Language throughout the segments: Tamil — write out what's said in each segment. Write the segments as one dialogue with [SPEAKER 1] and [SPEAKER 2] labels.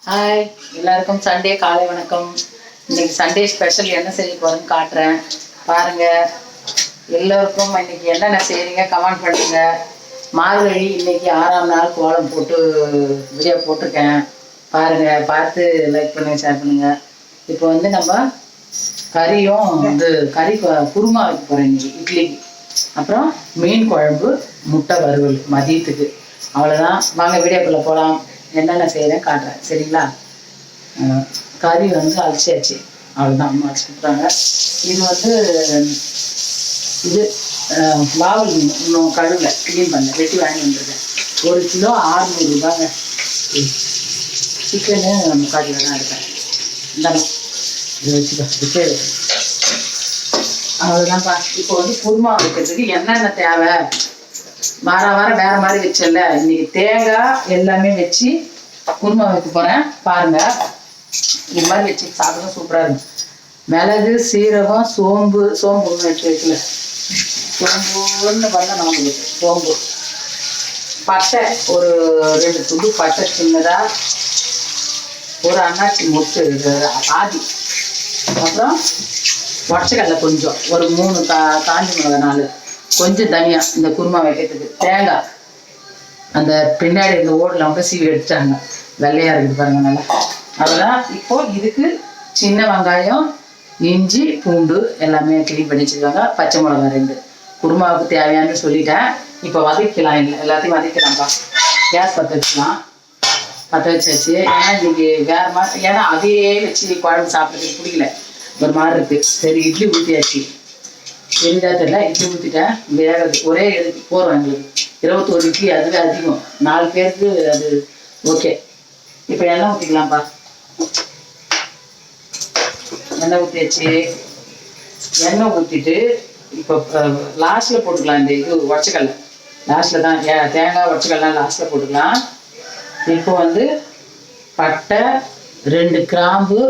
[SPEAKER 1] ஹாய், எல்லாருக்கும் சண்டே காலை வணக்கம். இன்னைக்கு சண்டே ஸ்பெஷல் என்ன செய்ய போறேன்னு காட்டுறேன் பாருங்க. எல்லோருக்கும் இன்னைக்கு என்னென்ன செய்றீங்க கமெண்ட் பண்ணுங்க. மார்கழி இன்னைக்கு 6ஆம் நாள் கோலம் போட்டு வீடியோ போட்டிருக்கேன் பாருங்க. பார்த்து லைக் பண்ணுங்க, ஷேர் பண்ணுங்க. இப்போ நம்ம கறியும் கறி குருமா வைக்க போறேன் இன்னைக்கு இட்லிக்கு. அப்புறம் மீன் குழம்பு, முட்டை வறுவல் மதியத்துக்கு. அவ்வளோதான். வாங்க வீடியோக்குள்ளே போகலாம். என்னென்ன செய்கிறேன் காட்டுறேன் சரிங்களா. கறி அலசியாச்சு, அவ்வளோதான். அம்மா அலசி கொடுத்தாங்க. இது வாவல் மீன் இன்னும் கழுவில க்ளீன் பண்ணேன், வெட்டி வாங்கி வந்துருக்கேன். 1 கிலோ 600 ரூபாங்க. சிக்கனு முக்கால் தான் எடுத்தேன். இந்தாங்க, இதை வச்சுக்கோ. அவ்வளோதான்ப்பா. இப்போ குருமா வைக்கிறதுக்கு என்னென்ன தேவை, வாரம் வேற மாதிரி வச்சல. இன்னைக்கு தேங்காய் எல்லாமே வச்சு குருமா வைக்க போறேன் பாருங்க. இது மாதிரி வச்சு சாப்பிட சூப்பரா இருக்கும். மிளகு, சீரகம், சோம்பு வச்சு வைக்கல. சோம்புன்னு பண்ண நமக்கு சோம்பு, பட்டை ஒரு 2 துண்டு பட்டை சின்னதா, ஒரு அன்னாச்சி மொட்டு ஆதி, அப்புறம் உடச்சக்கடலை கொஞ்சம், ஒரு 3 காஞ்சி மிளகா 4, கொஞ்சம் தனியா இந்த குருமா வைக்கிறதுக்கு. தேங்காய் அந்த பின்னாடி இந்த ஓடில் சீவி எடுத்துட்டாங்க, வெள்ளையா இருக்குது பாருங்க நல்லா. அதெல்லாம் இப்போ இதுக்கு சின்ன வெங்காயம், இஞ்சி, பூண்டு எல்லாமே கிளீன் பண்ணி வச்சுருக்காங்க. பச்சை மிளகா 2. குருமாவுக்கு தேவையானு சொல்லிட்டேன். இப்போ வதக்கலாம், இல்லை எல்லாத்தையும் வதக்கலாம்ப்பா. கேஸ் பற்ற வச்சுக்கலாம். பற்ற வச்சாச்சு. ஏன்னா இன்னைக்கு வேற மாதிரி, ஏன்னா அதையே வச்சு குழம்பு சாப்பிட்றதுக்கு பிடிக்கல, ஒரு மாதிரி இருக்கு. சரி இட்லி ஊற்றியாச்சு. தெரிஞ்சா தெரியல, இட்லி ஊற்றிட்டேன். வேகிறது ஒரே போகிறோம் எங்களுக்கு. 21 இட்லி, அதுவே அதிகம். 4 பேருக்கு அது ஓகே. இப்போ எண்ணெய் ஊற்றிக்கலாம்ப்பா. எண்ணெய் ஊற்றியாச்சு. எண்ணெய் ஊற்றிட்டு இப்போ லாஸ்ட்டில் போட்டுக்கலாம். இந்த இது உடச்சக்கடலை லாஸ்ட்டில் தான், தேங்காய் உடச்சக்கடலாம் லாஸ்ட்டில் போட்டுக்கலாம். இப்போ பட்டை, 2 கிராம்பு,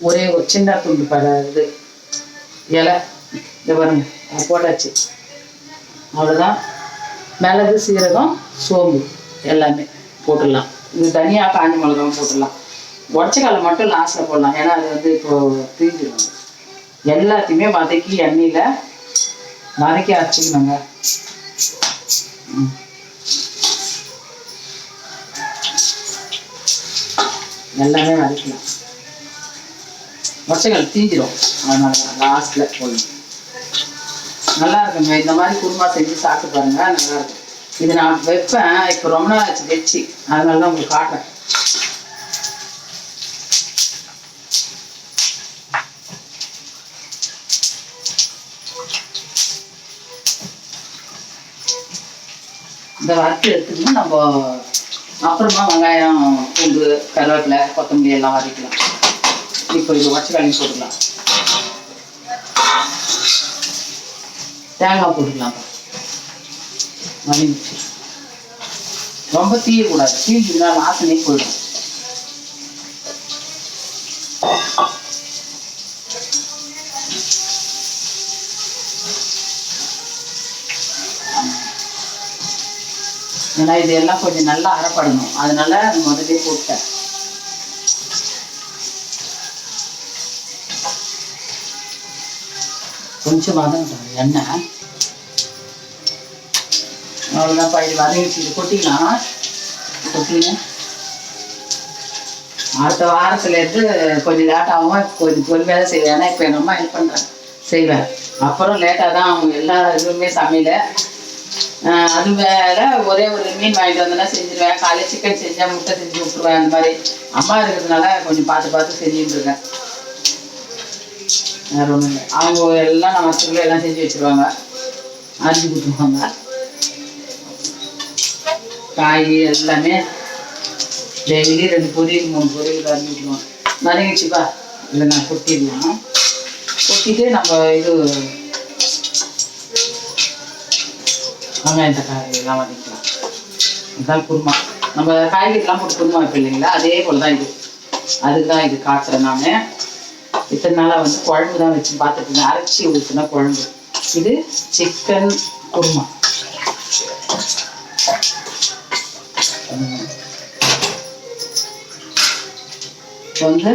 [SPEAKER 1] ஒரே ஒரு சின்ன துண்டு இது இலை, இதை பாருங்க போட்டாச்சு. அவ்வளோதான். மிளகு, சீரகம், சோம்பு எல்லாமே போட்டுடலாம். இது தனியாக காஞ்சி மிளகாவும் போட்டுடலாம். உடச்சக்கடலை மட்டும் லாஸ்ட்டில் போடலாம், ஏன்னா அது இப்போ தீஞ்சிடும். எல்லாத்தையுமே வதக்கி எண்ணெயில் வதக்கி அரைச்சிக்கணுங்க. எல்லாமே வதக்கலாம். உடச்சக்கடலை தீஞ்சிடும், அதனால லாஸ்ட்டில் போடணும். நல்லா இருக்குங்க. இந்த மாதிரி குருமா செஞ்சு சாப்பிட்டு பாருங்க, நல்லா இருக்கும். இது நான் வைப்பேன், இப்போ ரொம்ப நாள் ஆச்சு வச்சு, அதனால தான் உங்களுக்கு காட்டுறேன். இந்த வறுத்து எடுத்துக்கணும். நம்ம அப்புறமா வெங்காயம், பூண்டு, கருவேப்பிலை, கொத்தமல்லி எல்லாம் வதக்கலாம். இப்போ இது உடச்சக்கடலை போட்டுக்கலாம். தேங்காய் போட்டுக்கலாம். வதங்கிச்சு. ரொம்ப தீயக்கூடாது, தீஞ்சுன்னா வாசனை போயிடும். ஏன்னா இது எல்லாம் கொஞ்சம் நல்லா அரைப்படணும், அதனால முதலே போட்டேன். கொஞ்சம் வதங்கட்டும் எண்ணெய். அவ்வளோதான்ப்பா. இது வதங்கிச்சு. இது கொட்டிக்கலாம். கொட்டிங்க. அடுத்த வாரத்துலேருந்து கொஞ்சம் லேட்டாகவும் கொஞ்சம் பொறுமையாக தான் செய்வேன். ஏன்னா இப்போ எங்கள் அம்மா ஹெல்ப் பண்ணுறேன், செய்வேன். அப்புறம் லேட்டாக தான் அவங்க எல்லா இதுவுமே சமையல. அது வேற ஒரே ஒரு மீன் வாங்கிட்டு வந்தேன்னா செஞ்சுருவேன். காலையில் சிக்கன் செஞ்சால் முட்டை செஞ்சு விட்டுருவேன். அந்த மாதிரி அம்மா இருக்கிறதுனால கொஞ்சம் பார்த்து செஞ்சுட்டு இருக்கேன். வேறு ஒன்றும் இல்லை. அவங்க எல்லாம் நம்ம வச்சுக்குள்ள எல்லாம் செஞ்சு வச்சுருவாங்க, அரிஞ்சு கொடுத்துருவாங்க. காய் எல்லாமே டெய்லி 2 பொரியல் 3 பொரியல் அரிஞ்சு விட்டுருவோம். வதங்கிச்சுப்பா. இல்லை நான் கொட்டிடுவோம். கொட்டிட்டு நம்ம இது வெங்காயம், தக்காளி எல்லாம் வதக்கலாம். இதுதான் குருமா. நம்ம காய்கறிலாம் போட்டு குருமா வைப்போம் இல்லைங்களா, அதே போல் தான் இது. அதுக்கு தான் இது காட்டுறேன் நான். இத்தனை நாளாக குழம்பு தான் வச்சு பார்த்துட்டு அரைச்சி ஊற்றினா குழம்பு. இது சிக்கன் குருமா. இப்போ வந்து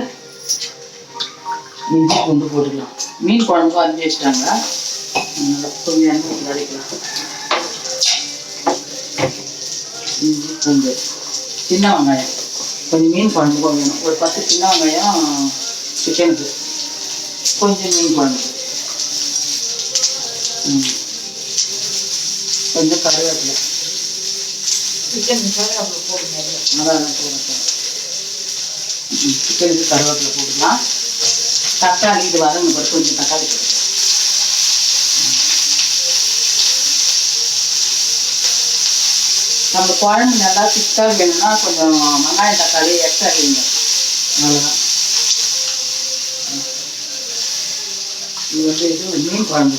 [SPEAKER 1] இஞ்சி பூண்டு போட்டுக்கலாம். மீன் குழம்புக்கு அரிஞ்சு வச்சுட்டாங்க, கொஞ்சம் எண்ணெய் ஊற்றி அரைக்கலாம். இஞ்சி பூண்டு, சின்ன வெங்காயம், கொஞ்சம் மீன் குழம்புக்கு வேணும். ஒரு 10 சின்ன வெங்காயம் சிக்கனுக்கு, கொஞ்சம் மீன் குழம்பு, கொஞ்சம் கருவேப்பிலை. சிக்கனுக்கு கருவேப்பிலை போடுங்க. அதான் போடுறேன். சிக்கனுக்கு கருவேப்பிலை போட்டுக்கலாம். தக்காளி இது வதங்க பிறகு கொஞ்சம் தக்காளி போட்டுக்கலாம். நம்ம குழம்பு நல்லா திக்காக வேணும்னா கொஞ்சம் வெங்காயம் தக்காளி எக்ஸ்ட்ரா வைங்க. அவ்வளோதான். இது வந்து இது மீன் குழம்பு.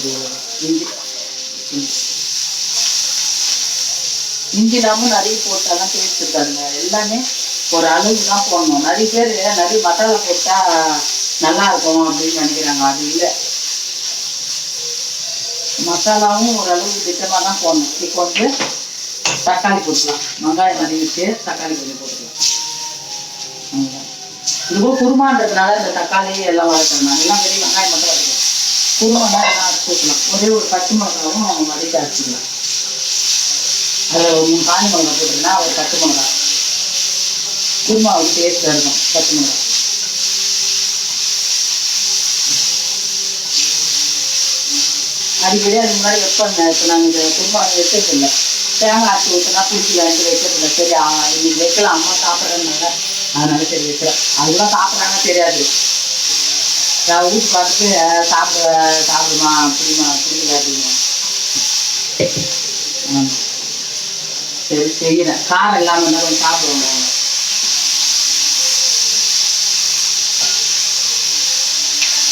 [SPEAKER 1] இஞ்சி இல்லாமல் நிறைய போட்டாலாம் டேஸ்ட் இருக்காதுங்க. எல்லாமே ஒரு அளவுக்கு தான் போடணும். நிறைய பேர் நிறைய மசாலா போட்டால் நல்லா இருக்கும் அப்படின்னு நினைக்கிறாங்க. அது இல்லை, மசாலாவும் ஓரளவுக்கு திட்டமாக தான் போடணும். இப்போ வந்து தக்காளி போட்டுக்கலாம். வெங்காயம் வதக்கிட்டு தக்காளி கொஞ்சம் போட்டுக்கலாம். இது கூட குருமான்றதுனால இந்த தக்காளி எல்லாம் வதக்கணும். எல்லாம் பெரிய வெங்காயம் மட்டும் வதக்கணும். குருமானா எல்லாம் அரைச்சி ஊற்றலாம். ஒரே ஒரு பச்சை மிளகாவும் வதக்கி அரைச்சிக்கலாம். அதில் 3 காஞ்சி மிளகா போட்டுருந்தா ஒரு பச்சை மிளகா, குருமாவுக்கு டேஸ்ட்டாக இருக்கும். பச்சை மிளகா அடிக்கடி அதுக்கு முன்னாடி வைப்பாங்க. இப்போ நாங்கள் இந்த குருமா வைக்கிறதில்லை. தேங்காய் அரைச்சி ஊற்றினா பிடிக்கலான்ட்டு வைக்கிறதில்ல. சரி இன்னைக்கு வைக்கலாம், அம்மா சாப்பிட்றதுனால அதனால சரி வைக்கிறேன். அதுதான் சாப்பிட்றாங்க தெரியாது. நான் ஊற்றி பார்த்துட்டு சாப்பிடுமா பிடிக்குமா பிடிக்கல அப்படிமா. சரி செய்கிறேன். காரம் இல்லாமல் இருந்தால் கொஞ்சம் சாப்பிடுவாங்க.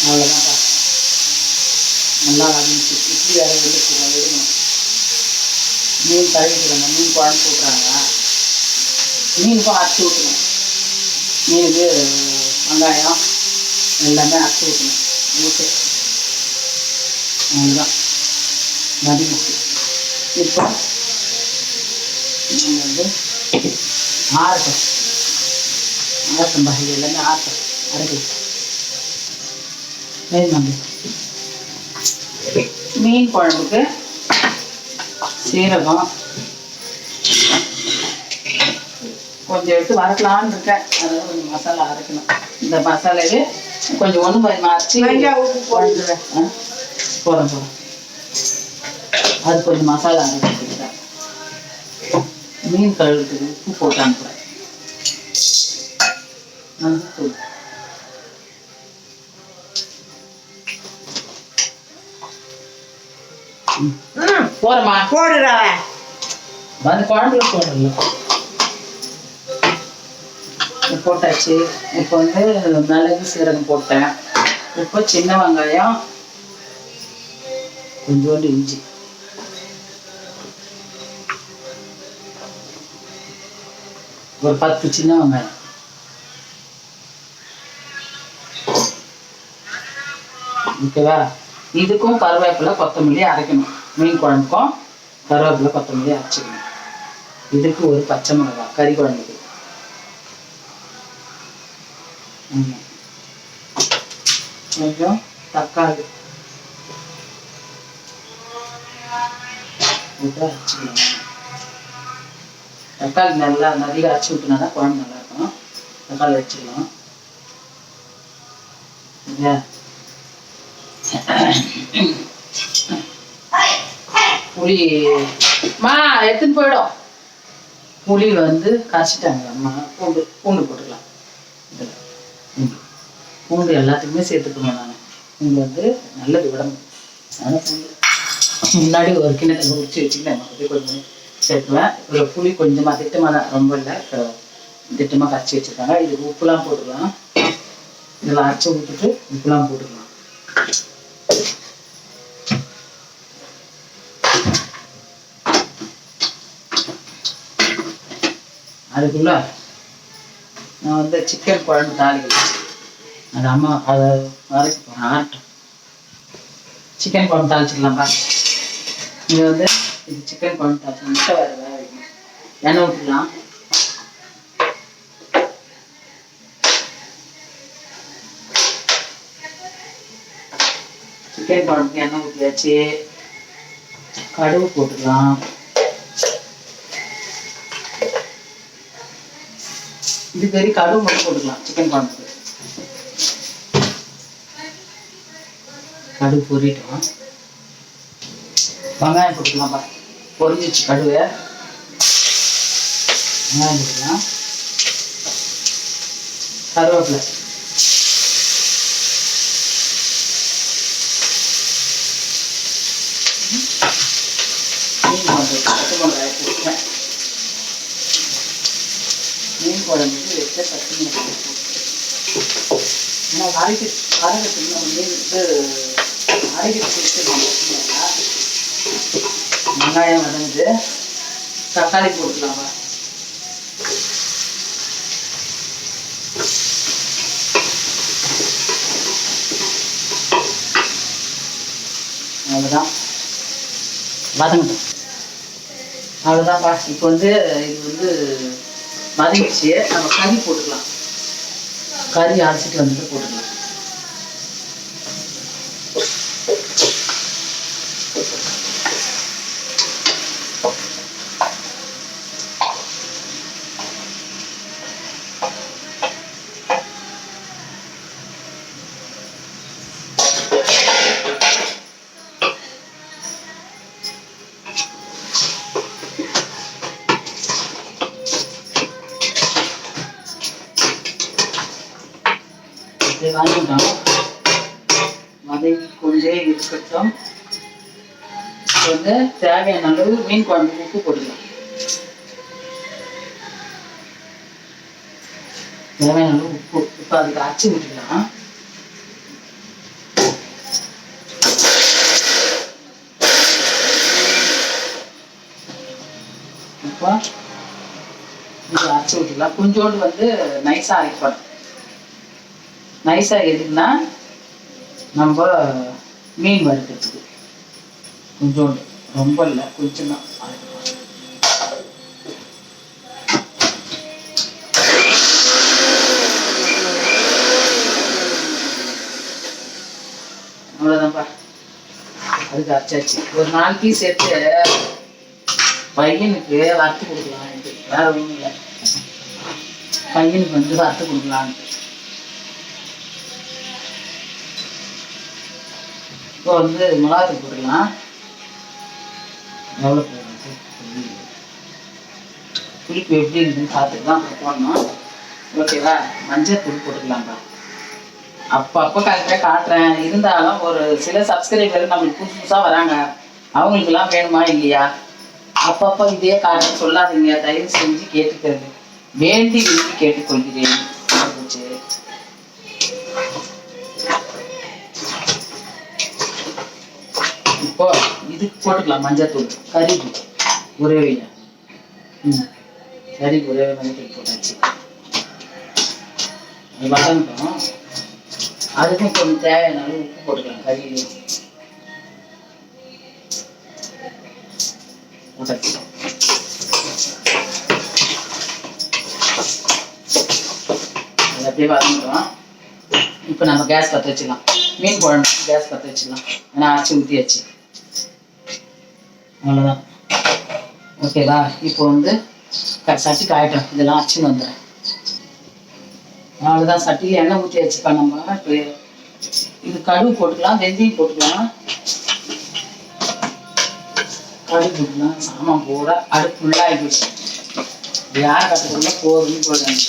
[SPEAKER 1] அவ்வளோதான்ப்பா, நல்லா வதங்கிச்சு. இட்லி வேறு எடுக்கணும். மீன் கழுவிக்கிறாங்க. மீன் குழம்பு போட்டுறாங்க. மீனுக்கும் அரைச்சி ஊற்றணும். மீனுக்கு வெங்காயம் எல்லாமே அரைச்சி ஊற்றணும். ஊற்று அதுதான் வதங்கிச்சு. இப்போ நம்ம வந்து ஆரட்டும். பகுதி எல்லாமே ஆரட்டும். அரைக்கி மீன் குழம்புக்கு சீரகம் கொஞ்சம் எடுத்து வதக்கலான்னு இருக்கேன். அதாவது கொஞ்சம் மசாலா அரைக்கணும். இந்த மசாலாவே கொஞ்சம் ஒன்று கொஞ்சம் அரைச்சி போகிறேன். அது கொஞ்சம் மசாலா அரைச்சிக்கிறேன். மீன் கழுவுறதுக்கு உப்பு போட்டு அனுப்புகிறேன். போறமா போடுற வந்து குழம்புல போடல போட்டாச்சு. இப்போ வந்து மிளகு சீரகம் போட்டேன். இப்போ சின்ன வெங்காயம், கொஞ்சோண்டு இஞ்சி, ஒரு 10 சின்ன வெங்காயம், ஓகேவா? இதுக்கும் கருவேப்பிலை கொத்தமல்லி அரைக்கணும். மீன் குழம்புக்கும் கருவேப்பிலை கொத்தமல்லி அரைச்சிக்கணும். இதுக்கு ஒரு பச்சை மிளகாய் கறி குழம்புக்கு. கொஞ்சம் தக்காளி போட்டு அரைச்சிக்கணும். தக்காளி நல்லா நிறைய அரைச்சி விட்டுனா தான் குழம்பு நல்லா இருக்கும். தக்காளி வச்சுக்கலாம். சரியா? புளி எடுத்துன்னு போயிடும். புளி வந்து கரைச்சிட்டாங்க அம்மா. பூண்டு போட்டுக்கலாம். இதில் பூண்டு எல்லாத்துக்குமே சேர்த்துக்கணும். நான் பூண்டு வந்து நல்லது உடம்பு. அதனால் பூண்டு முன்னாடி ஒரு கிணத்துல உரிச்சு வச்சுக்கிட்டேன். கொஞ்சம் சேர்த்துவேன். ஒரு புளி கொஞ்சமாக திட்டமாக தான், ரொம்ப இல்லை, திட்டமாக கரைச்சி வச்சுருக்காங்க. இதுக்கு உப்புலாம் போட்டுக்கலாம். இதெல்லாம் அரைச்சி விட்டுட்டு உப்புலாம் போட்டுக்கலாம். அதுக்குள்ள நான் வந்து சிக்கன் குழம்பு தாளிக்கிறேன். அது அம்மா அதை வரைக்கும் போகிறேன். ஆட்டும் சிக்கன் குழம்பு தாளிச்சிக்கலாம்ப்பா. இது வந்து இது சிக்கன் குழம்பு தாளிச்சு முட்டை வேறு வேக வைக்கணும். எண்ணெய் ஊற்றிக்கலாம். சிக்கன் குழம்புக்கு எண்ணெய் ஊற்றியாச்சு. கடுகு போட்டுக்கலாம். இது பெரிய கடுகு மட்டும் போட்டுக்கலாம். சிக்கன் குழம்புக்கு கடுகு பொரிட்டோம். வெங்காயம் போட்டுக்கலாம்ப்பா. பொரிஞ்சிச்சு கடுகு. வெங்காயம் போட்டுக்கலாம். கருவேப்பிலை, மீன் குழம்பு பச்சை மிளகாய் போட்டுக்கிறேன். மீன் குழம்புக்கு வச்ச பச்சை மிளகாய் போட்டு ஏன்னா காரகத்துக்கு நம்ம மீன் அரைக்கிட்டு வெங்காயம் வதங்குது. தக்காளி போட்டுக்கலாமா. அவ்வளோதான், வதங்கட்டும். அவ்வளோதான்ப்பா. இப்போ இது வதங்கிச்சு. நம்ம கறி போட்டுக்கலாம். கறி அரைச்சிட்டு வந்துட்டு போட்டுக்கலாம். வாங்கிட்டோம். வதக்கி கொண்டே இருக்கட்டும். தேவையான அளவு மீன் குழம்பு உப்பு போட்டுக்கலாம். தேவையான அளவு உப்பு. இப்போ அதுக்கு அரைச்சி விட்டுக்கலாம். இப்போ இது அரைச்சி விட்டுக்கலாம். கொஞ்சோண்டு நைஸாக அரைக்கப்படும். நைஸாக எதுக்குன்னா நம்ம மீன் வறுக்கிறதுக்கு கொஞ்சோண்டு, ரொம்ப இல்லை, கொஞ்சம் தான். அவ்வளோதான்ப்பா. அதுக்கு அரைச்சாச்சு. ஒரு 4 பீஸ் எடுத்து பையனுக்கு வறுத்து கொடுக்கலான்ட்டு. வேற ஒன்றும் இல்லை, பையனுக்கு வறுத்து கொடுக்கலான்ட்டு. இப்போ மிளகாத்தூள் போட்டுக்கலாம். எவ்வளோ போடுறது, புளிப்பு எப்படி இருக்குன்னு பார்த்துட்டு தான் போடணும். ஓகேவா. மஞ்சள் தூள் போட்டுக்கலாம்ப்பா. அப்பப்போ கரெக்டாக காட்டுறேன். இருந்தாலும் ஒரு சில சப்ஸ்கிரைபர் நம்மளுக்கு புதுசாக வராங்க. அவங்களுக்கெல்லாம் வேணுமா இல்லையா? அப்பப்போ இதே காரணம் சொல்லாதீங்க. தயவு செஞ்சு கேட்டுக்கிறது வேண்டி விரும்பி கேட்டுக்கொள்கிறேன். இப்போ இதுக்கு போட்டுக்கலாம் மஞ்சத்தூள். கறிக்கு ஒரே வைங்க. கறிக்கு ஒரே மஞ்சத்தூள் போட்டாச்சு. வதங்கட்டும். அதுக்கும் கொஞ்சம் தேவையான அளவு உப்பு போட்டுக்கலாம். கறியிலையும் போட்டாச்சு. அது அப்படியே வதங்கட்டும். இப்போ நம்ம கேஸ் பற்ற வச்சுக்கலாம். மீன் குழம்பு கேஸ் பற்ற வச்சுக்கலாம். ஏன்னா அரைச்சி ஊற்றியாச்சு. அவ்வளோதான். ஓகேவா. இப்போ சட்டி காயட்டும். இதெல்லாம் அரைச்சின்னு வந்துடுறேன். அவ்வளோதான். சட்டியில் எண்ணெய் ஊற்றி வச்சுப்பா. நம்ம இப்போ இது கடுகு போட்டுக்கலாம். வெந்தயம் போட்டுக்கலாம். கடுகு போட்டுக்கலாம். சாமான் போட அடுப்பு ஃபுல்லாக ஆகிடுச்சு. யார் கட்டுக்குள்ள போதுன்னு போடுறாங்க.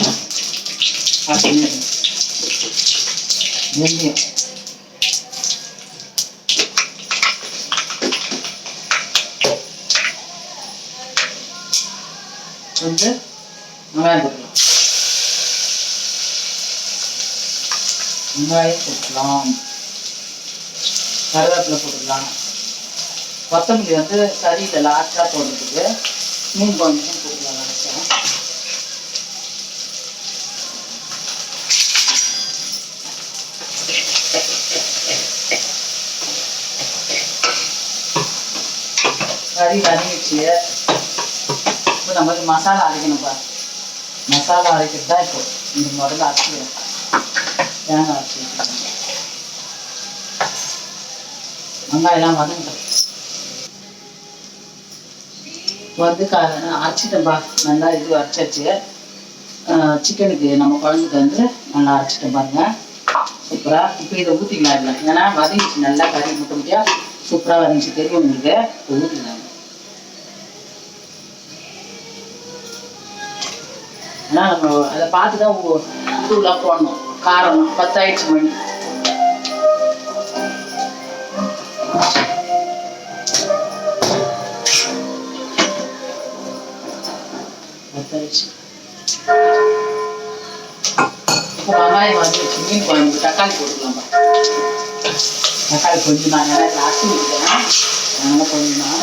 [SPEAKER 1] வெந்தயம் வெங்காயம் போட்டுக்கலாம். வெங்காயம் போட்டுக்கலாம். கருவேப்பிலை போட்டுக்கலாம். கொத்தமல்லி கறியில் லாஸ்ட்டாக போடுறதுக்கு. மீன் குழம்புக்கும் போட்டுக்கலாம். லாஸ்ட்டாக கறி வதங்கிச்சு. இப்போ நமக்கு மசாலா அரைக்கணும்ப்பா. மசாலா அரைக்கிறது தான் இப்போ இந்த முதல்ல அரைச்சிக்கிறேன். தேங்காய் அரைச்சி வச்சுக்கணும். வெங்காயம்லாம் வதங்கிட்டோம் வந்து அரைச்சிட்டேன்ப்பா. நல்லா இது அரைச்சாச்சு. சிக்கனுக்கு நம்ம குழம்புக்கு வந்து நல்லா அரைச்சிட்டேன் பாருங்க. சூப்பராக. இப்போ இதை ஊற்றிக்கலாம் இல்லை, ஏன்னா வதங்கிச்சு நல்லா, கறி முட்டை முட்டியாக சூப்பராக வதங்கிச்சு தெரியும் உங்களுக்கு. இப்போ ஊற்றிக்கலாம். ஏன்னா நம்ம அதை பார்த்து தான் தூளாக போடணும். காரம் 10 ஆயிடுச்சு மணி. வெங்காயம் வந்துச்சு. மீன் குழம்புக்கு தக்காளி போட்டுக்கலாம்ப்பா. தக்காளி கொஞ்சம் நான் ஏன்னா அரிசி விட்டுக்கிறேன், அதனால கொஞ்சம் தான்.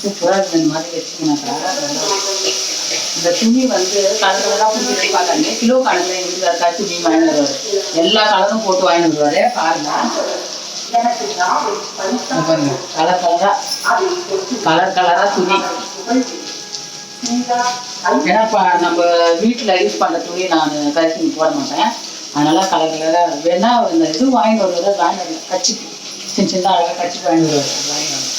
[SPEAKER 1] சூப்பராக இந்த மாதிரி வச்சுக்கணாக்கா. இந்த துணி வந்து கலர்லாம் பூச்சி எடுப்பாங்க. கிலோ கணக்கில் எங்கள் வீட்டுக்காரர் துணி வாங்கி வருவார். எல்லா கலரும் போட்டு வாங்கி வருவார். பாருங்க பாருங்க, கலர் கலராக துணி. ஏன்னா நம்ம வீட்டில் யூஸ் பண்ணுற துணி நான் கறி போட மாட்டேன், அதனால கலர் கலராக வேணா இந்த இது வாங்கி வருவார். வாங்கி கச்சி சின்ன சின்ன அழகாக கச்சி வாங்கி வருவார். வாங்கி வருவார்.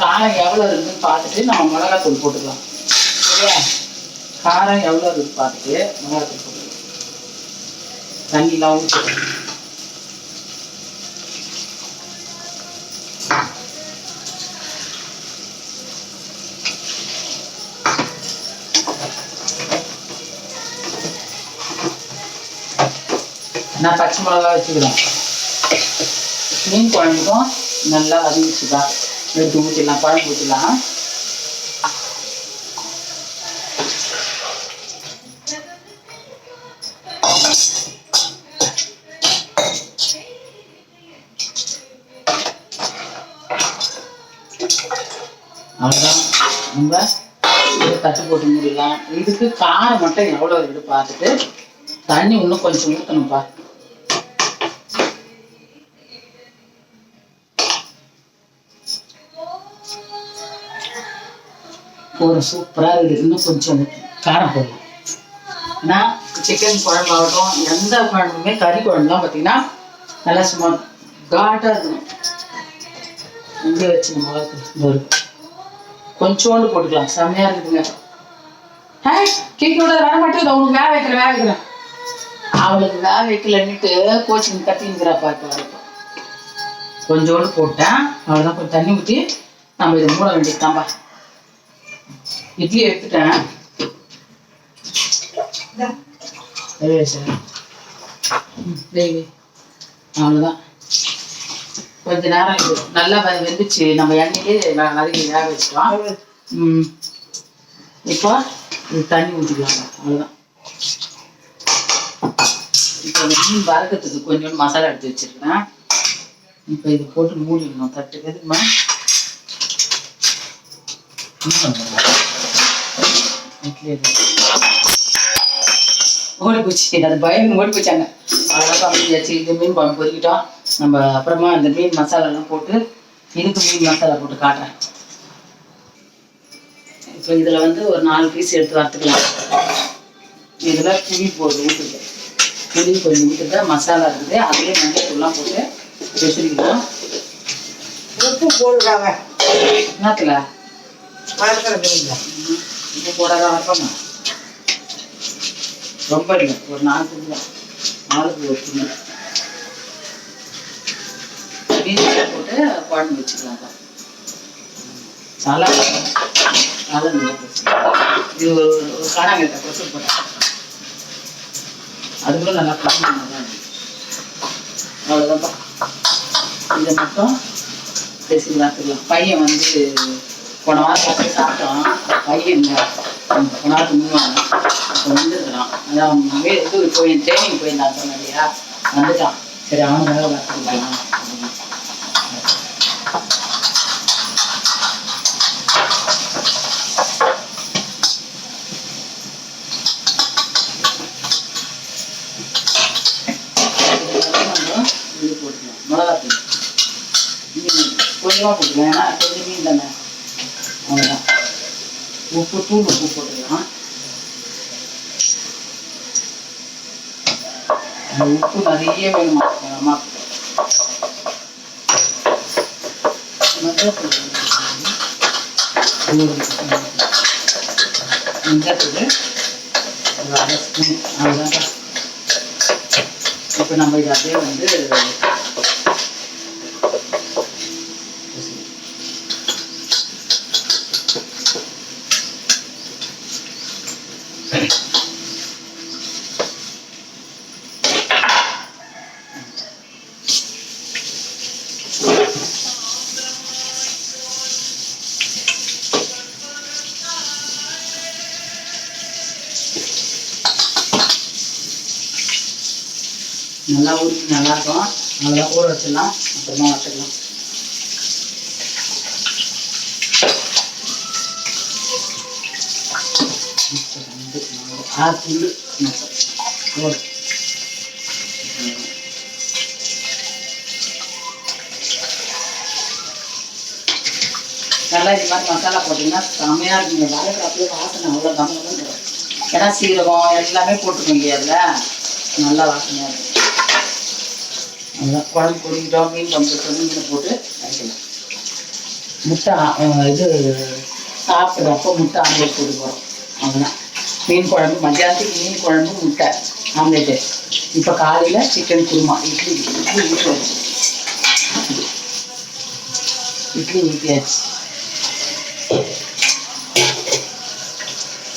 [SPEAKER 1] காரம் எவ்வளோ இருக்குன்னு பார்த்துட்டு நம்ம மிளகாத்தூள் போட்டுக்கலாம். சரியா? காரம் எவ்வளோ இருக்குன்னு பார்த்துட்டு மிளகாத்தூள் போட்டுக்கலாம். தண்ணிலாம் ஊற்றி நான் பச்சை மிளகா வச்சுக்கிறேன். மீன் குழம்புக்கும் நல்லா வதங்கிச்சுதான். எடுத்து ஊற்றிடலாம், குழம்பு ஊற்றிடலாம். அவ்வளோதான். நம்ம தட்டு போட்டு மூடிடலாம். இதுக்கு காரம் மட்டும் எவ்வளோ இருக்கு பார்த்துட்டு தண்ணி இன்னும் கொஞ்சம் ஊற்றணும்ப்பா. ஒரு சூப்பராக இருக்குது. இன்னும் கொஞ்சம் காரம் போடலாம். ஏன்னா சிக்கன் குழம்பாகட்டும் எந்த குழம்புமே கறி குழம்புலாம் பார்த்தீங்கன்னா நல்லா சும்மா காட்டாக இருக்கணும். இங்கே வச்சு நம்ம கொஞ்சோண்டு போட்டுக்கலாம். செம்மையாக இருக்குதுங்க. கேட்க விட வர மாட்டேங்குது. அவனுக்கு வேக வைக்கிறேன். அவளுக்கு வேக வைக்கலன்னுட்டு கோச்சிங் கத்தின்னுக்கிறாப்பா. இப்போ வரைக்கும் கொஞ்சோண்டு போட்டேன். அவ்வளோதான். கொஞ்சம் தண்ணி ஊற்றி நம்ம இதை மூட வேண்டியதுதான்ப்பா. இட்லி எடுத்துட்டேன். அவ்வளோதான். கொஞ்ச நேரம் இது நல்லா வெந்துச்சு. நம்ம எண்ணெயிலே வதக்கி வேக வச்சுட்டோம். இப்போ இது தண்ணி ஊற்றிக்கலாங்க. அவ்வளோதான். இப்போ மீன் வறுக்கிறதுக்கு கொஞ்சோண்டு மசாலா எடுத்து வச்சிருக்கேன். இப்போ இது போட்டு மூடிடணும். தட்டுக்கு எதுக்குமா ஓடி போச்சு. அது பயந்து ஓடி போச்சாங்க. அதெல்லாம் கம்மியாச்சு. இது மீன் குழம்பு பொறிக்கிட்டோம். நம்ம அப்புறமா இந்த மீன் மசாலாலாம் போட்டு இதுக்கு மீன் மசாலா போட்டு காட்டுறேன். இப்போ இதில் வந்து ஒரு 4 பீஸ் எடுத்து வறுத்துக்கலாம். இதில் புளி போட்டு ஊற்றுது. புளி கொஞ்சம் ஊற்றுட்டா மசாலா இருக்குது. அதுலேயே மஞ்சள்தூள்லாம் போட்டு வச்சுருக்கலாம். உப்பு போடுறாங்க. என்னத்துல வறுக்கிற மீனில் உப்பு போடாத வறுப்போமா? ரொம்ப இல்லை, ஒரு 4 துண்டு தான். 4க்கு ஒரு துண்டு மீன் போட்டு குழம்பு வச்சுக்கலாம்ப்பா. நல்லா நல்லா இது ஒரு காணாங்கத்தை கொசு போட்டேன். அதுக்குள்ள நல்லா குழம்பு நல்லா இருக்கு. அவ்வளோதான்ப்பா. இதை மட்டும் பேசி பார்த்துக்கலாம். பையன் வந்து போன வாரம் பார்த்து சாப்பிட்டோம். பையன் போன வாரத்துக்கு முன்னாடி அப்போ வந்துருக்குறான். அதான் அவங்க இது போய் ட்ரைனிங் போயிருந்தான் சொன்னேன் இல்லையா, வந்துட்டான். சரி அவனுக்காக பார்த்துக்கலாம். கொஞ்சமாக போட்டுக்கலாம், ஏன்னா கொஞ்சம் மீன் தானே. அவ்வளோதான். உப்பு, தூள் உப்பு போட்டுக்கலாம். உப்பு நிறைய வேணுமா அம்மாவுக்கு. மஞ்சள் ஒரு அரை ஸ்பூன் அவ்வளோதான். இப்போ நம்ம இதை அப்படியே வந்து நல்லா ஊற்றி நல்லாயிருக்கும். நல்லா ஊற வச்சிடலாம், அப்புறமா வச்சுக்கலாம். ஆறு துண்டு நல்லா இது மாதிரி மசாலா போட்டிங்கன்னா செம்மையாக இருக்குங்க. வளர்க்குற அப்படியே வாசனை அவ்வளோ கம்மி. ஏன்னா சீரகம் எல்லாமே போட்டுக்க முடியாதுல்ல, நல்லா வாசனையாக இருக்கும். அதுதான் குழம்பு கொடிக்கிட்டோம், மீன் குழம்பு மீன் போட்டு அரைக்கலாம். முட்டை இது சாப்பிட்றப்போ முட்டை ஆம்லேட் போட்டு போகிறோம். அதுதான் மீன் குழம்பு. மத்தியானத்துக்கு மீன் குழம்பு முட்டை ஆம்லேட்டு. இப்போ காலையில் சிக்கன் குருமா. இட்லி ஊற்றியாச்சு. இட்லி ஊற்றியாச்சு.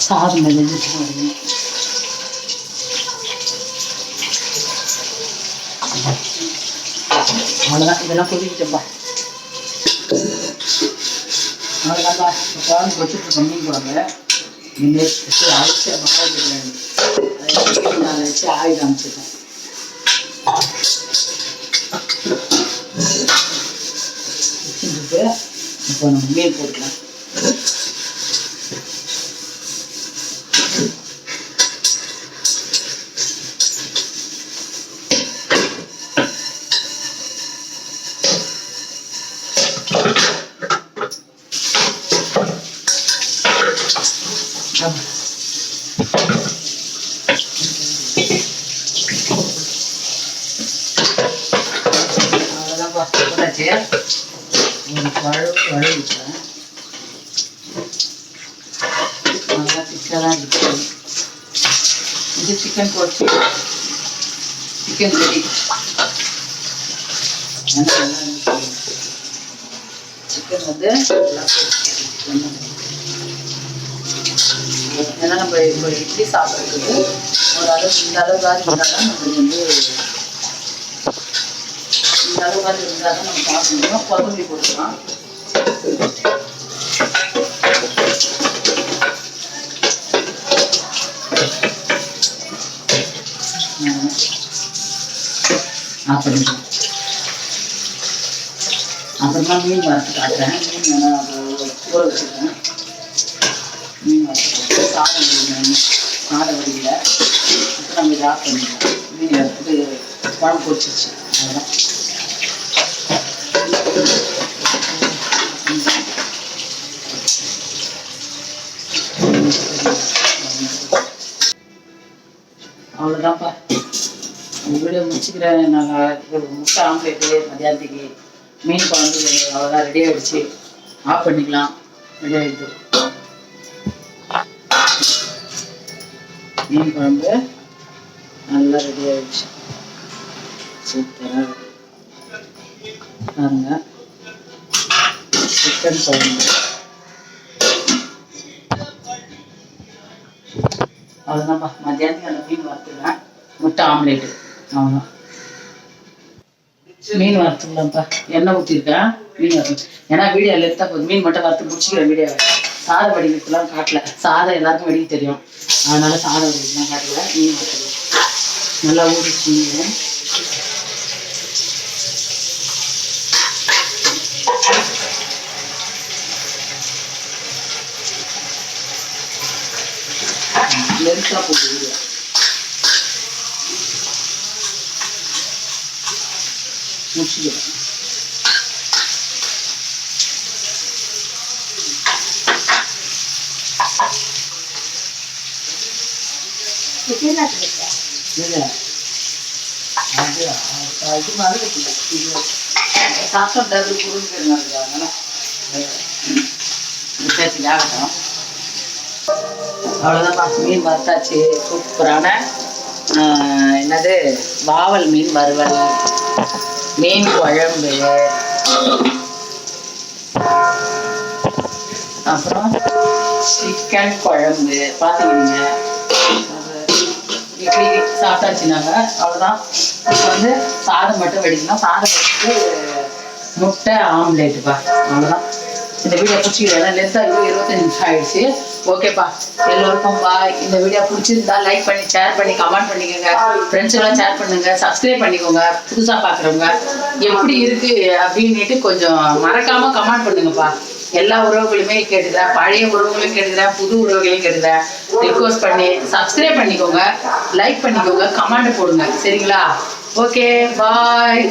[SPEAKER 1] சாதம் மெலிஞ்சிட்டு வருங்க. அவ்வளோதான். இதெல்லாம் கொதிக்கிட்டப்பா. அவ்வளோதான்ப்பா. இப்போ குழம்பு வச்சுட்ருக்கோம். மீன் குழம்பு வச்சு அரைச்சி அதை வச்சு ஆயுத அமைச்சிருக்கேன். வச்சுட்டு இப்போ நம்ம மீன் போட்டுக்கலாம். அவ்வளோதான்ப்பா. போட்டாச்சு. ஒரு வழுவிட்டேன். நல்லா திக்காக தான் இருக்கு. இது சிக்கன் போட்டு சிக்கன் ரெடி. சிக்கன் வந்து ஏன்னா நம்ம இப்போ இட்லி சாப்பிட்றதுக்கு ஒரு அளவுக்கு இந்த அளவுக்காக இருந்தால் தான் நம்மளுக்கு வந்து இந்த அளவுக்காக இருந்தால் தான் நம்ம சாப்பிட முடியும். கொத்தமல்லி போட்டுக்கலாம். பண்ணிக்கலாம். அப்புறமா மீன் வறுத்து காட்டுறேன். மீன் வேணா ஊற வச்சுருக்கேன். மீன் வறுத்து சாதம் வடிவில் அப்புறம் நம்ம இதை ஆஃப் பண்ணிக்கலாம். மீன் எடுத்துட்டு குழம்பு பொரிச்சிருச்சு. அவ்வளோதான். அவ்வளோதான்ப்பா. வீடியோ முடிச்சுக்கிறேன். நாங்கள் முட்டை ஆம்லேட்டு மதியானத்துக்கு மீன் குழம்பு அவ்வளோதான் ரெடி ஆகிடுச்சு. ஆஃப் பண்ணிக்கலாம். ரெடி ஆகிடுது. மீன் குழம்பு நல்லா ரெடி ஆகிடுச்சு. சூப்பராக பாருங்க. சிக்கன் குழம்பு அவ்வளோதான்ப்பா. மத்தியானத்துக்கு அந்த மீன் வறுத்துக்கலாம். முட்டை ஆம்லேட்டு அவ்வளோதான். மீன் வறுத்துக்கலாம்ப்பா. எண்ணெய் ஊற்றிருக்கேன். மீன் வறுத்து ஏன்னா வீடியோ எடுத்தா போதும். மீன் மட்டும் வறுத்து முடிச்சுக்கிறேன். வீடியோவை சாதம் வடிக்கிறதுலாம் காட்டல. சாதம் எல்லாருக்கும் வெடிக்க தெரியும், அதனால சாதம் வடிக்கலாம் காட்டல. மீன் வறுத்துக்கலாம். நல்லா ஊறிச்சு மீன். லென்ஸாக போட்டு வீடியோ முடிச்சுக்கிறேன். அவ்வளோதான்ப்பா, மீன் வறுத்தாச்சு. சூப்பரான என்னது வாவல் மீன் வறுவல், மீன் குழம்பு, அப்புறம் சிக்கன் குழம்பு. பார்த்துக்கிட்டீங்க, இட்லி சாப்பிட்டாச்சு நாங்கள். அவ்வளோதான். இப்போ வந்து சாதம் மட்டும் வெடிக்கணும். சாதம் வச்சுட்டு முட்டை ஆம்லேட்டுப்பா. அவ்வளோதான். இந்த வீடியோ பிடிச்சிக்கிறேன். லென்த்தாக 25 நிமிஷம் ஆயிடுச்சு. ஓகேப்பா, எல்லோருக்கும் பாய். இந்த வீடியோ பிடிச்சிருந்தா லைக் பண்ணி ஷேர் பண்ணி கமெண்ட் பண்ணிக்கோங்க. ஃப்ரெண்ட்ஸ் எல்லாம் ஷேர் பண்ணுங்க, சப்ஸ்கிரைப் பண்ணிக்கோங்க. புதுசாக பார்க்குறவங்க எப்படி இருக்கு அப்படின்ட்டு கொஞ்சம் மறக்காம கமெண்ட் பண்ணுங்கப்பா. எல்லா உறவுகளுமே கேட்டுக்கிறேன், பழைய உறவுகளையும் கேட்டுக்கிறேன், புது உறவுகளையும் கேட்டுக்கிறேன். ரிக்வஸ்ட் பண்ணி சப்ஸ்கிரைப் பண்ணிக்கோங்க, லைக் பண்ணிக்கோங்க, கமெண்ட் போடுங்க. சரிங்களா? ஓகே, பாய்.